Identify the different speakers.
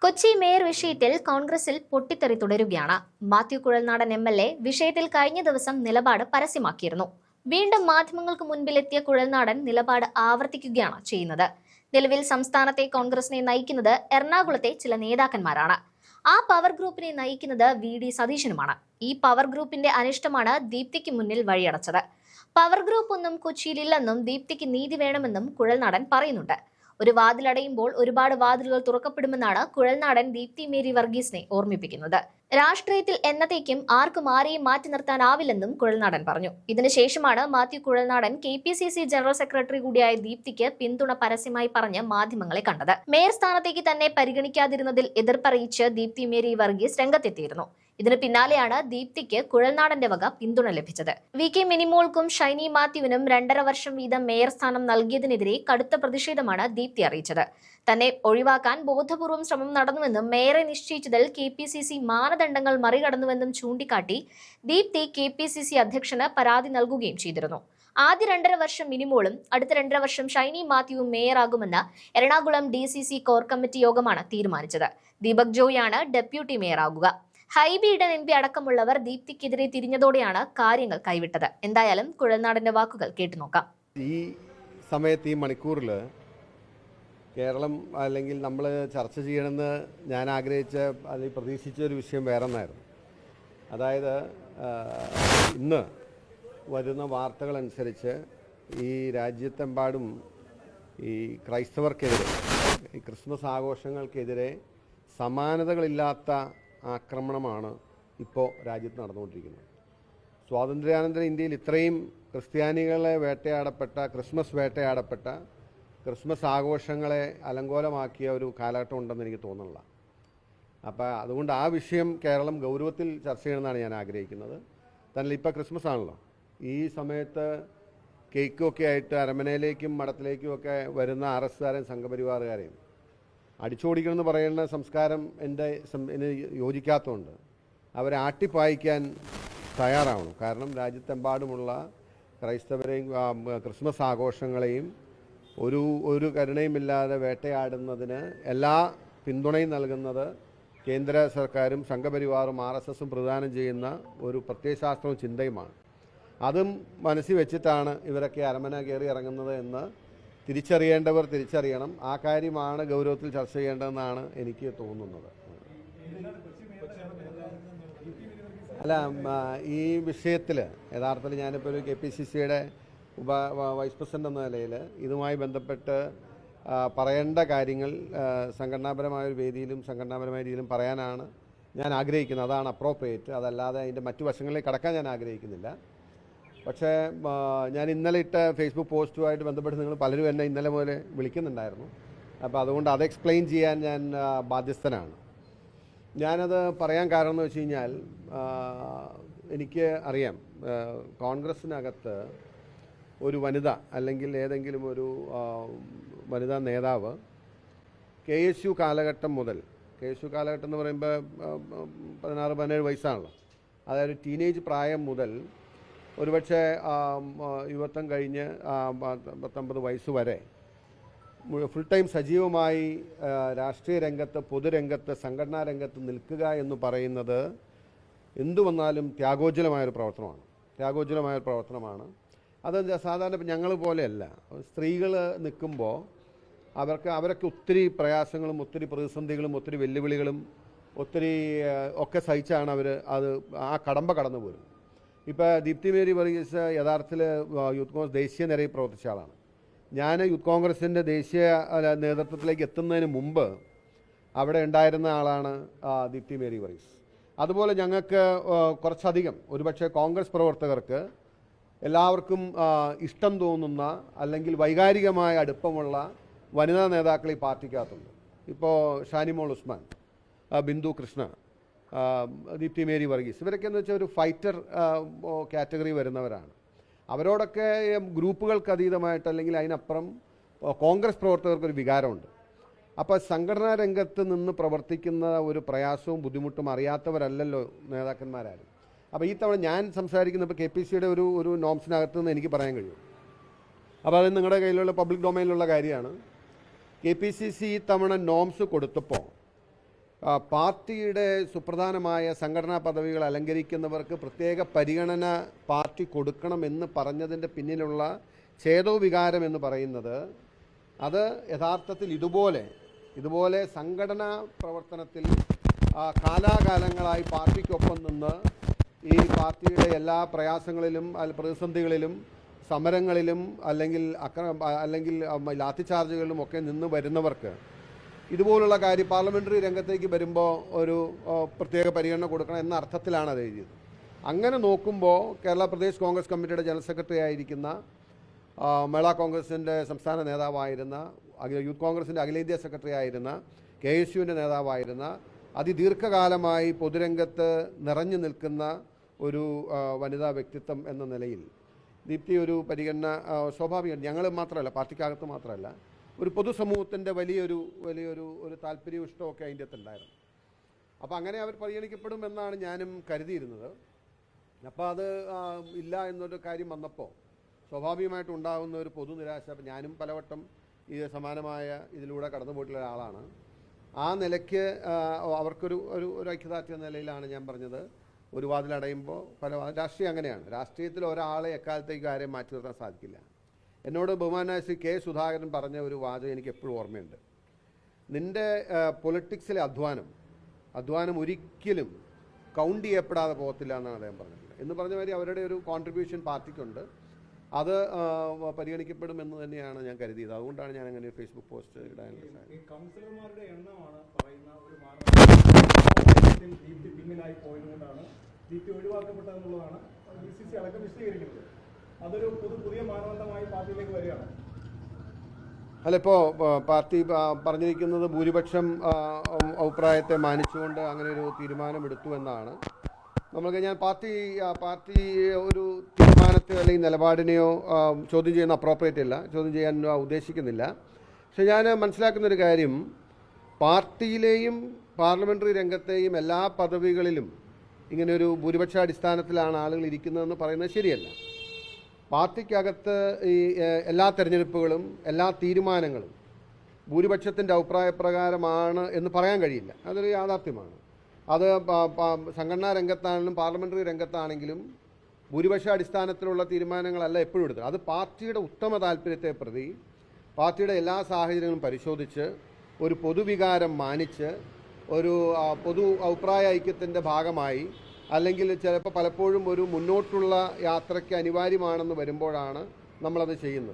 Speaker 1: Kochi mayor വിഷയത്തിൽ കോൺഗ്രസിൽ പൊട്ടിത്തെറി തുടരുകയാണ്. മാത്യു കുഴൽനാടൻ MLA വിഷയത്തിൽ കഴിഞ്ഞ ദിവസം നിലപാട് പരസ്യമാക്കിയിരുന്നു. വീണ്ടും മാധ്യമങ്ങൾക്ക് മുൻപിലെത്തിയ കുഴൽനാടൻ നിലപാട് ആവർത്തിക്കുകയാണ് ചെയ്യുന്നത്. നിലവിൽ സംസ്ഥാനത്തെ കോൺഗ്രസിനെ നയിക്കുന്നത് എറണാകുളത്തെ ചില നേതാക്കന്മാരാണ്. ആ പവർ ഗ്രൂപ്പിനെ നയിക്കുന്നത് VD സതീശനുമാണ്. ഈ പവർ ഗ്രൂപ്പിന്റെ അനിഷ്ടമാണ് ദീപ്തിക്ക് മുന്നിൽ വഴിയടച്ചത്. പവർ ഗ്രൂപ്പ് ഒന്നും കൊച്ചിയിലില്ലെന്നും ദീപ്തിക്ക് നീതി വേണമെന്നും കുഴൽനാടൻ പറയുന്നുണ്ട്. ഒരു വാതിലടയുമ്പോൾ ഒരുപാട് വാതിലുകൾ തുറക്കപ്പെടുമെന്നാണ് കുഴൽനാടൻ ദീപ്തി മേരി വർഗീസിനെ ഓർമ്മിപ്പിക്കുന്നത്. രാഷ്ട്രീയത്തിൽ എന്നത്തേക്കും ആർക്കും ആരെയും മാറ്റി നിർത്താനാവില്ലെന്നും കുഴൽനാടൻ പറഞ്ഞു. ഇതിനുശേഷമാണ് Mathew Kuzhalnadan KPCC general secretary കൂടിയായ ദീപ്തിക്ക് പിന്തുണ പരസ്യമായി പറഞ്ഞ് മാധ്യമങ്ങളെ കണ്ടത്. മേയർ സ്ഥാനത്തേക്ക് തന്നെ പരിഗണിക്കാതിരുന്നതിൽ എതിർപ്പറിയിച്ച് ദീപ്തി മേരി വർഗീസ് രംഗത്തെത്തിയിരുന്നു. ഇതിന് പിന്നാലെയാണ് ദീപ്തിക്ക് കുഴൽനാടന്റെ വക പിന്തുണ ലഭിച്ചത്. VK മിനിമോൾക്കും ഷൈനി മാത്യുവിനും 2.5 വർഷം വീതം മേയർ സ്ഥാനം നൽകിയതിനെതിരെ കടുത്ത പ്രതിഷേധമാണ് ദീപ്തി അറിയിച്ചത്. തന്നെ ഒഴിവാക്കാൻ ബോധപൂർവം ശ്രമം നടന്നുവെന്നും മേയറെ നിശ്ചയിച്ചതിൽ KPCC മാനദണ്ഡങ്ങൾ മറികടന്നുവെന്നും ചൂണ്ടിക്കാട്ടി ദീപ്തി KPCC അധ്യക്ഷന് പരാതി നൽകുകയും ചെയ്തിരുന്നു. ആദ്യ 2.5 വർഷം മിനിമോളും അടുത്ത 2.5 വർഷം ഷൈനി മാത്യുവും മേയറാകുമെന്ന് എറണാകുളം DCC കോർ കമ്മിറ്റി യോഗമാണ് തീരുമാനിച്ചത്. ദീപക് ജോയിയാണ് ഡെപ്യൂട്ടി മേയറാകുക. ഹൈബി ഈഡൻ MP അടക്കമുള്ളവർ ദീപ്തിക്കെതിരെ തിരിഞ്ഞതോടെയാണ് കാര്യങ്ങൾ കൈവിട്ടത്. എന്തായാലും കുഴൽനാടന്റെ വാക്കുകൾ കേട്ടുനോക്കാം.
Speaker 2: ഈ സമയത്ത് ഈ മണിക്കൂറിൽ കേരളം അല്ലെങ്കിൽ നമ്മൾ ചർച്ച ചെയ്യണമെന്ന് ഞാൻ ആഗ്രഹിച്ച അല്ലെങ്കിൽ പ്രതീക്ഷിച്ച ഒരു വിഷയം വേറെ ഒന്നായിരുന്നു. അതായത് ഇന്ന് വരുന്ന വാർത്തകളനുസരിച്ച് ഈ രാജ്യത്തെമ്പാടും ഈ ക്രൈസ്തവർക്കെതിരെ ഈ ക്രിസ്മസ് ആഘോഷങ്ങൾക്കെതിരെ സമാനതകളില്ലാത്ത ആക്രമണമാണ് ഇപ്പോൾ രാജ്യത്ത് നടന്നുകൊണ്ടിരിക്കുന്നത്. സ്വാതന്ത്ര്യാനന്തര ഇന്ത്യയിൽ ഇത്രയും ക്രിസ്ത്യാനികളെ വേട്ടയാടപ്പെട്ട, ക്രിസ്മസ് വേട്ടയാടപ്പെട്ട, ക്രിസ്മസ് ആഘോഷങ്ങളെ അലങ്കോലമാക്കിയ ഒരു കാലഘട്ടം ഉണ്ടെന്ന് എനിക്ക് തോന്നുന്നില്ല. അപ്പോൾ അതുകൊണ്ട് ആ വിഷയം കേരളം ഗൗരവത്തിൽ ചർച്ച ചെയ്യണമെന്നാണ് ഞാൻ ആഗ്രഹിക്കുന്നത്. തന്നെ ഇപ്പോൾ ക്രിസ്മസ് ആണല്ലോ, ഈ സമയത്ത് കേക്കൊക്കെ ആയിട്ട് അരമനയിലേക്കും മഠത്തിലേക്കും ഒക്കെ വരുന്ന RSകാരെയും സംഘപരിവാറുകാരെയും അടിച്ചോടിക്കണമെന്ന് പറയുന്ന സംസ്കാരം എന്നെ യോജിക്കാത്തതുകൊണ്ട് അവരെ ആട്ടിപ്പായിക്കാൻ തയ്യാറാവണം. കാരണം രാജ്യത്തെമ്പാടുമുള്ള ക്രൈസ്തവരെയും ക്രിസ്മസ് ആഘോഷങ്ങളെയും ഒരു കരുണയുമില്ലാതെ വേട്ടയാടുന്നതിന് എല്ലാ പിന്തുണയും നൽകുന്നത് കേന്ദ്ര സർക്കാരും സംഘപരിവാറും RSSും പ്രദാനം ചെയ്യുന്ന ഒരു പ്രത്യയശാസ്ത്രവും ചിന്തയുമാണ്. അതും മനസ്സിൽ വെച്ചിട്ടാണ് ഇവരൊക്കെ അരമന കയറി ഇറങ്ങുന്നത് എന്ന് തിരിച്ചറിയേണ്ടവർ തിരിച്ചറിയണം. ആ കാര്യമാണ് ഗൗരവത്തിൽ ചർച്ച ചെയ്യേണ്ടതെന്നാണ് എനിക്ക് തോന്നുന്നത്. അല്ല, ഈ വിഷയത്തിൽ യഥാർത്ഥത്തിൽ ഞാനിപ്പോൾ ഒരു KPCCയുടെ വൈസ് പ്രസിഡന്റ് എന്ന നിലയിൽ ഇതുമായി ബന്ധപ്പെട്ട് പറയേണ്ട കാര്യങ്ങൾ സംഘടനാപരമായൊരു വേദിയിലും സംഘടനാപരമായ രീതിയിലും പറയാനാണ് ഞാൻ ആഗ്രഹിക്കുന്നത്. അതാണ് അപ്രോപ്രിയേറ്റ്. അതല്ലാതെ അതിൻ്റെ മറ്റു വശങ്ങളിലേക്ക് കടക്കാൻ ഞാൻ ആഗ്രഹിക്കുന്നില്ല. പക്ഷേ ഞാൻ ഇന്നലെ ഇട്ട ഫേസ്ബുക്ക് പോസ്റ്റുമായിട്ട് ബന്ധപ്പെട്ട് നിങ്ങൾ പലരും എന്നെ ഇന്നലെ മുതൽ വിളിക്കുന്നുണ്ടായിരുന്നു. അപ്പോൾ അതുകൊണ്ട് അത് എക്സ്പ്ലെയിൻ ചെയ്യാൻ ഞാൻ ബാധ്യസ്ഥനാണ്. ഞാനത് പറയാൻ കാരണം എന്ന് വെച്ച് കഴിഞ്ഞാൽ എനിക്ക് അറിയാം, കോൺഗ്രസ്സിനകത്ത് ഒരു വനിത അല്ലെങ്കിൽ ഏതെങ്കിലും ഒരു വനിതാ നേതാവ് KSU കാലഘട്ടം മുതൽ, KSU കാലഘട്ടം എന്ന് പറയുമ്പോൾ 16-17 വയസ്സാണല്ലോ, അതായത് ടീനേജ് പ്രായം മുതൽ ഒരുപക്ഷെ യുവത്വം കഴിഞ്ഞ് 19 വയസ്സ് വരെ ഫുൾ ടൈം സജീവമായി രാഷ്ട്രീയ രംഗത്ത്, പൊതുരംഗത്ത്, സംഘടനാ രംഗത്ത് നിൽക്കുക എന്ന് പറയുന്നത് എന്തു വന്നാലും ത്യാഗോജ്വലമായൊരു പ്രവർത്തനമാണ്. അത് സാധാരണ ഞങ്ങൾ പോലെയല്ല. സ്ത്രീകൾ നിൽക്കുമ്പോൾ അവരൊക്കെ ഒത്തിരി പ്രയാസങ്ങളും ഒത്തിരി പ്രതിസന്ധികളും ഒത്തിരി വെല്ലുവിളികളും ഒത്തിരി ഒക്കെ സഹിച്ചാണ് അത് ആ കടമ്പ കടന്നു പോരും. ഇപ്പോൾ ദീപ്തി മേരി വർഗീസ് യഥാർത്ഥത്തിൽ യൂത്ത് കോൺഗ്രസ് ദേശീയ നിരയിൽ പ്രവർത്തിച്ച ആളാണ്. ഞാൻ യൂത്ത് കോൺഗ്രസിൻ്റെ ദേശീയ നേതൃത്വത്തിലേക്ക് എത്തുന്നതിന് മുമ്പ് അവിടെ ഉണ്ടായിരുന്ന ആളാണ് ദീപ്തി മേരി വർഗീസ്. അതുപോലെ ഞങ്ങൾക്ക് കുറച്ചധികം, ഒരുപക്ഷെ കോൺഗ്രസ് പ്രവർത്തകർക്ക് എല്ലാവർക്കും ഇഷ്ടം തോന്നുന്ന അല്ലെങ്കിൽ വൈകാരികമായ അടുപ്പമുള്ള വനിതാ നേതാക്കൾ ഈ പാർട്ടിക്കകത്തുണ്ട്. ഇപ്പോൾ ഷാനിമോൾ ഉസ്മാൻ, ബിന്ദു കൃഷ്ണ, ദീപ്തി മേരി വർഗീസ്, ഇവരൊക്കെ എന്ന് വെച്ചാൽ ഒരു ഫൈറ്റർ കാറ്റഗറി വരുന്നവരാണ്. അവരോടൊക്കെ ഗ്രൂപ്പുകൾക്ക് അതീതമായിട്ട് അല്ലെങ്കിൽ അതിനപ്പുറം കോൺഗ്രസ് പ്രവർത്തകർക്കൊരു വികാരമുണ്ട്. അപ്പോൾ സംഘടനാ രംഗത്ത് നിന്ന് പ്രവർത്തിക്കുന്ന ഒരു പ്രയാസവും ബുദ്ധിമുട്ടും അറിയാത്തവരല്ലല്ലോ നേതാക്കന്മാരാരും. അപ്പോൾ ഈ തവണ ഞാൻ സംസാരിക്കുന്ന ഇപ്പോൾ KPCCയുടെ ഒരു നോംസിനകത്ത് നിന്ന് എനിക്ക് പറയാൻ കഴിയും. അപ്പോൾ അത് നിങ്ങളുടെ കയ്യിലുള്ള പബ്ലിക് ഡൊമൈനിലുള്ള കാര്യമാണ്. KPCC ഈ തവണ നോംസ് കൊടുത്തപ്പോൾ പാർട്ടിയുടെ സുപ്രധാനമായ സംഘടനാ പദവികൾ അലങ്കരിക്കുന്നവർക്ക് പ്രത്യേക പരിഗണന പാർട്ടി കൊടുക്കണമെന്ന് പറഞ്ഞതിൻ്റെ പിന്നിലുള്ള ഛേദോവികാരം എന്ന് പറയുന്നത് അത് യഥാർത്ഥത്തിൽ ഇതുപോലെ സംഘടനാ പ്രവർത്തനത്തിൽ കാലാകാലങ്ങളായി പാർട്ടിക്കൊപ്പം നിന്ന് ഈ പാർട്ടിയുടെ എല്ലാ പ്രയാസങ്ങളിലും പ്രതിസന്ധികളിലും സമരങ്ങളിലും അല്ലെങ്കിൽ ലാത്തിചാർജുകളിലും ഒക്കെ നിന്ന് വരുന്നവർക്ക് ഇതുപോലുള്ള കാര്യം പാർലമെൻ്ററി രംഗത്തേക്ക് വരുമ്പോൾ ഒരു പ്രത്യേക പരിഗണന കൊടുക്കണം എന്ന അർത്ഥത്തിലാണ് അത് എഴുതിയത്. അങ്ങനെ നോക്കുമ്പോൾ കേരള പ്രദേശ് കോൺഗ്രസ് കമ്മിറ്റിയുടെ ജനറൽ സെക്രട്ടറി ആയിരിക്കുന്ന, മേള കോൺഗ്രസിൻ്റെ സംസ്ഥാന നേതാവായിരുന്ന, യൂത്ത് കോൺഗ്രസിൻ്റെ അഖിലേന്ത്യാ സെക്രട്ടറി ആയിരുന്ന, KSUവിൻ്റെ നേതാവായിരുന്ന, അതിദീർഘകാലമായി പൊതുരംഗത്ത് നിറഞ്ഞു നിൽക്കുന്ന ഒരു വനിതാ വ്യക്തിത്വം എന്ന നിലയിൽ ദീപ്തി ഒരു പരിഗണന സ്വാഭാവികം. ഞങ്ങൾ മാത്രമല്ല, പാർട്ടിക്കകത്ത് മാത്രമല്ല, ഒരു പൊതുസമൂഹത്തിൻ്റെ വലിയൊരു താല്പര്യവും ഇഷ്ടമൊക്കെ അതിൻ്റെ അകത്തുണ്ടായിരുന്നു. അപ്പോൾ അങ്ങനെ അവർ പരിഗണിക്കപ്പെടുമെന്നാണ് ഞാനും കരുതിയിരുന്നത്. അപ്പോൾ അത് ഇല്ല എന്നൊരു കാര്യം വന്നപ്പോൾ സ്വാഭാവികമായിട്ടും ഉണ്ടാകുന്ന ഒരു പൊതുനിരാശ. ഞാനും പലവട്ടം ഈ സമാനമായ ഇതിലൂടെ കടന്നു പോയിട്ടുള്ള ഒരാളാണ്. ആ നിലയ്ക്ക് അവർക്കൊരു ഐക്യദാർഢ്യ നിലയിലാണ് ഞാൻ പറഞ്ഞത്, ഒരു വാതിലടയുമ്പോൾ രാഷ്ട്രീയം അങ്ങനെയാണ്. രാഷ്ട്രീയത്തിൽ ഒരാളെ എക്കാലത്തേക്ക് ആരെയും മാറ്റി നിർത്താൻ സാധിക്കില്ല. എന്നോട് ബഹുമാനായ ശ്രീ K. സുധാകരൻ പറഞ്ഞ ഒരു വാചകം എനിക്ക് എപ്പോഴും ഓർമ്മയുണ്ട്. നിൻ്റെ പൊളിറ്റിക്സിലെ അധ്വാനം ഒരിക്കലും കൗണ്ട് ചെയ്യപ്പെടാതെ പോകത്തില്ല എന്നാണ് അദ്ദേഹം പറഞ്ഞിട്ടുള്ളത്. എന്ന് പറഞ്ഞ മാതിരി അവരുടെ ഒരു കോൺട്രിബ്യൂഷൻ പാർട്ടിക്കുണ്ട്, അത് പരിഗണിക്കപ്പെടുമെന്ന് തന്നെയാണ് ഞാൻ കരുതിയത്. അതുകൊണ്ടാണ് ഞാൻ അങ്ങനെ ഫേസ്ബുക്ക് പോസ്റ്റ് ഇടാനുള്ളത്.
Speaker 3: കൗൺസിലർമാരുടെ എണ്ണമാണ് പറയുന്ന ഒരു പിന്നിലായി പോയതുകൊണ്ടാണ് ദീപ്തി ഒഴിവാക്കപ്പെട്ടതെന്നുള്ളതാണ് BCC അടക്കം വിശദീകരിക്കുന്നത്. അതൊരു പുതിയ മാനദണ്ഡമായി പാർട്ടിയിലേക്ക് വരികയാണ്.
Speaker 2: അല്ല, ഇപ്പോൾ പാർട്ടി പറഞ്ഞിരിക്കുന്നത് ഭൂരിപക്ഷം അഭിപ്രായത്തെ മാനിച്ചുകൊണ്ട് അങ്ങനെ ഒരു തീരുമാനമെടുത്തു എന്നാണ്. ഞാൻ പാർട്ടി ഒരു തീരുമാനത്തെ അല്ലെങ്കിൽ നിലപാടിനെയോ ചോദ്യം ചെയ്യുന്ന അപ്രോപ്രിയേറ്റ് അല്ല, ചോദ്യം ചെയ്യാൻ ഉദ്ദേശിക്കുന്നില്ല. പക്ഷെ ഞാൻ മനസ്സിലാക്കുന്നൊരു കാര്യം, പാർട്ടിയിലെയും പാർലമെൻ്ററി രംഗത്തെയും എല്ലാ പദവികളിലും ഇങ്ങനെയൊരു ഭൂരിപക്ഷാടിസ്ഥാനത്തിലാണ് ആളുകൾ ഇരിക്കുന്നതെന്ന് പറയുന്നത് ശരിയല്ല. പാർട്ടിക്കകത്ത് ഈ എല്ലാ തെരഞ്ഞെടുപ്പുകളും എല്ലാ തീരുമാനങ്ങളും ഭൂരിപക്ഷത്തിൻ്റെ അഭിപ്രായപ്രകാരമാണ് എന്ന് പറയാൻ കഴിയില്ല. അതൊരു യാഥാർത്ഥ്യമാണ്. അത് സംഘടനാ രംഗത്താണെങ്കിലും പാർലമെൻ്ററി രംഗത്താണെങ്കിലും ഭൂരിപക്ഷാടിസ്ഥാനത്തിലുള്ള തീരുമാനങ്ങളല്ല എപ്പോഴും എടുത്തത്. അത് പാർട്ടിയുടെ ഉത്തമ താല്പര്യത്തെ പ്രതി പാർട്ടിയുടെ എല്ലാ സാഹചര്യങ്ങളും പരിശോധിച്ച് ഒരു പൊതുവികാരം മാനിച്ച് ഒരു പൊതു അഭിപ്രായ ഐക്യത്തിൻ്റെ ഭാഗമായി, അല്ലെങ്കിൽ ചിലപ്പോൾ പലപ്പോഴും ഒരു മുന്നോട്ടുള്ള യാത്രയ്ക്ക് അനിവാര്യമാണെന്ന് വരുമ്പോഴാണ് നമ്മളത് ചെയ്യുന്നത്.